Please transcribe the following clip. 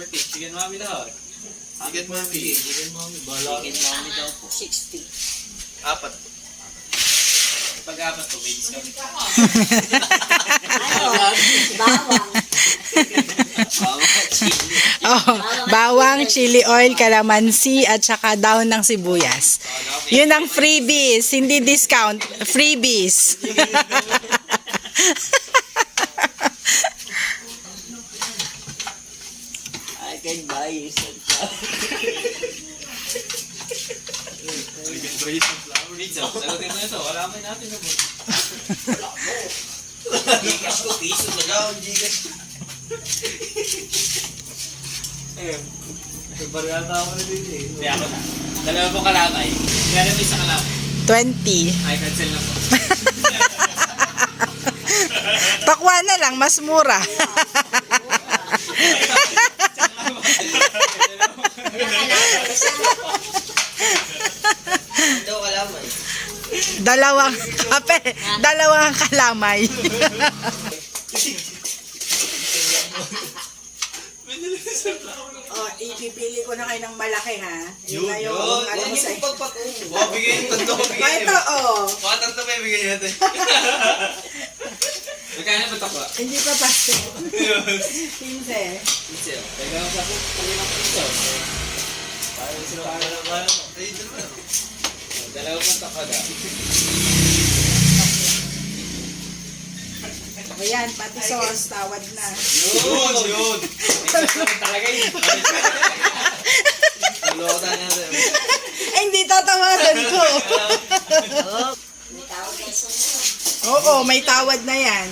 40. Chicken mami daw. Chicken mami. Chicken mami. Bala. Chicken mami daw po. 60. Apat. Pag-apat po, may discount. Bawang. Oh, bawang, chili oil, kalamansi, at saka dahon ng sibuyas. Yun ang freebies, hindi discount. Freebies. I can buy you some Sagutin mo ito. Wala mo natin na po. Gigas ko, piso na daw. Gigas. Ayun. Barata ako na din eh. Hindi ako na. Dalawa po kalamay. Kaya namin isa kalamay. 20. Ay, cancel na po. Pakwa na lang, mas mura. Daw kalamay. Dalawang kape, dalawang kalamay. Oh, ipipili ko na kayo ng malaki ha. Yun, na yung yun. ano Yan sa... yung pagpatuloy. Wow, bigay yung tanto. Ah, ito oh. Mga tanto pa yung bigay natin. Magkano ba ito ko? Hindi pa pasto. 15. Piso. Teka ako sa po. Kalimang piso. Parang sila para na ba? Ayun, dalawa. Dalawa pong takada. O yan, pati sauce, tawad na. Yun, yun. May naman talaga yun. Loko tayo natin. Eh, hindi tatawadan ko. May tawag kayo sa Oo, may tawad na yan.